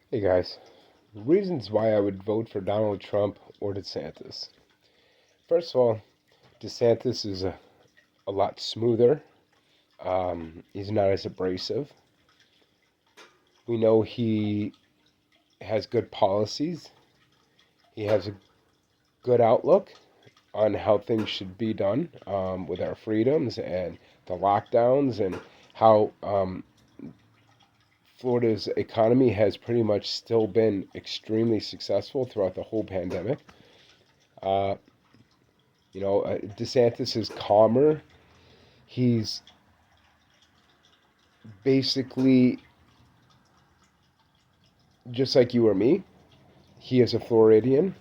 Hey guys, reasons why I would vote for Donald Trump or DeSantis. First of all, DeSantis is a lot smoother. He's not as abrasive. We know he has good policies. He has a good outlook on how things should be done with our freedoms and the lockdowns and how Florida's economy has pretty much still been extremely successful throughout the whole pandemic. Uh, DeSantis is calmer. He's basically just like you or me. He is a Floridian,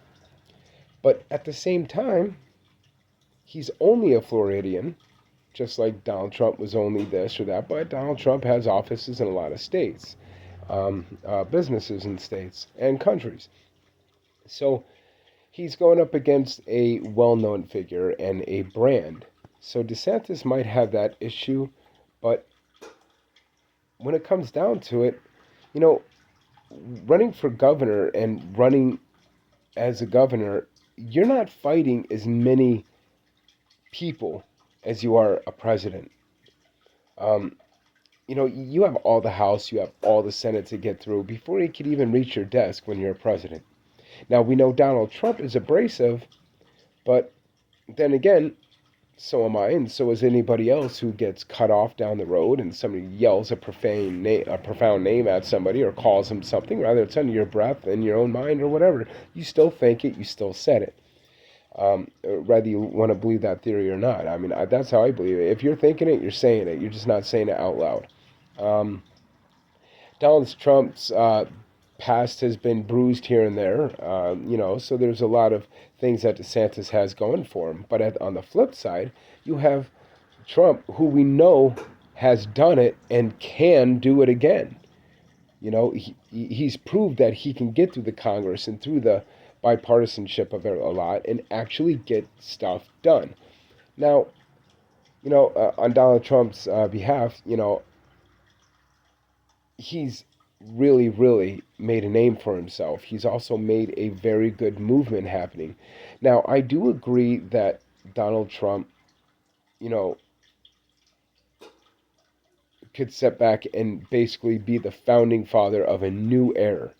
but at the same time, he's only a Floridian, just like Donald Trump was only this or that. But Donald Trump has offices in a lot of states, businesses in states and countries. So he's going up against a well known figure and a brand. So DeSantis might have that issue, but when it comes down to it, you know, running for governor and running as a governor, you're not fighting as many people as you are a president. Um, you have all the House, you have all the Senate to get through before you could even reach your desk when you're a president. Now, we know Donald Trump is abrasive, but then again, so am I, and so is anybody else who gets cut off down the road and somebody yells a profound name at somebody or calls them something, rather it's under your breath in your own mind or whatever. You still think it, you still said it. Whether you want to believe that theory or not. I mean, that's how I believe it. If you're thinking it, you're saying it. You're just not saying it out loud. Um, Donald Trump's past has been bruised here and there, so there's a lot of things that DeSantis has going for him. But on the flip side, you have Trump, who we know has done it and can do it again. He's proved that he can get through the Congress and through the bipartisanship of it a lot and actually get stuff done. Now, on Donald Trump's behalf, he's really, really made a name for himself. He's also made a very good movement happening. Now, I do agree that Donald Trump, you know, could step back and basically be the founding father of a new era.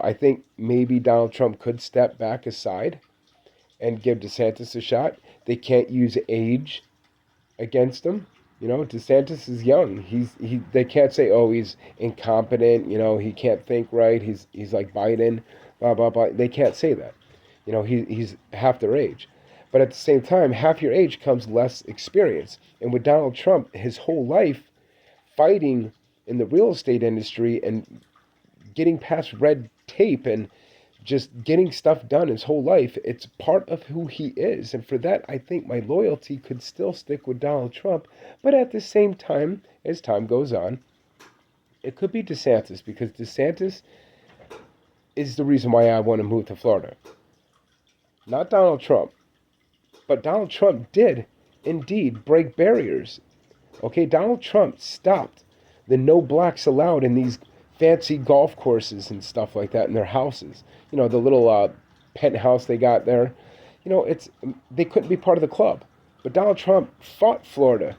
I think maybe Donald Trump could step back aside and give DeSantis a shot. They can't use age against him. DeSantis is young. They can't say, oh, he's incompetent. He can't think right. He's like Biden, blah blah blah. They can't say that. He's half their age. But at the same time, half your age comes less experience. And with Donald Trump, his whole life fighting in the real estate industry and getting past red tape and just getting stuff done his whole life. It's part of who he is. And for that, I think my loyalty could still stick with Donald Trump. But at the same time, as time goes on, it could be DeSantis because DeSantis is the reason why I want to move to Florida. Not Donald Trump. But Donald Trump did indeed break barriers. Okay, Donald Trump stopped the no blacks allowed in these fancy golf courses and stuff like that in their houses. The little penthouse they got there. It's they couldn't be part of the club. But Donald Trump fought Florida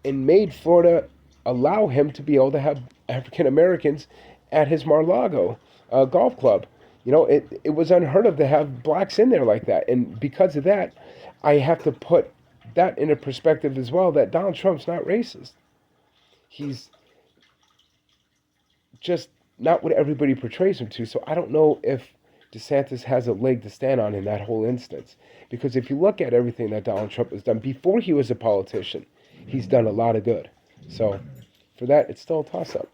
and made Florida allow him to be able to have African Americans at his Mar-a-Lago golf club. It was unheard of to have blacks in there like that. And because of that, I have to put that into perspective as well, that Donald Trump's not racist. He's just not what everybody portrays him to. So I don't know if DeSantis has a leg to stand on in that whole instance. Because if you look at everything that Donald Trump has done before he was a politician, he's done a lot of good. So for that, it's still a toss up.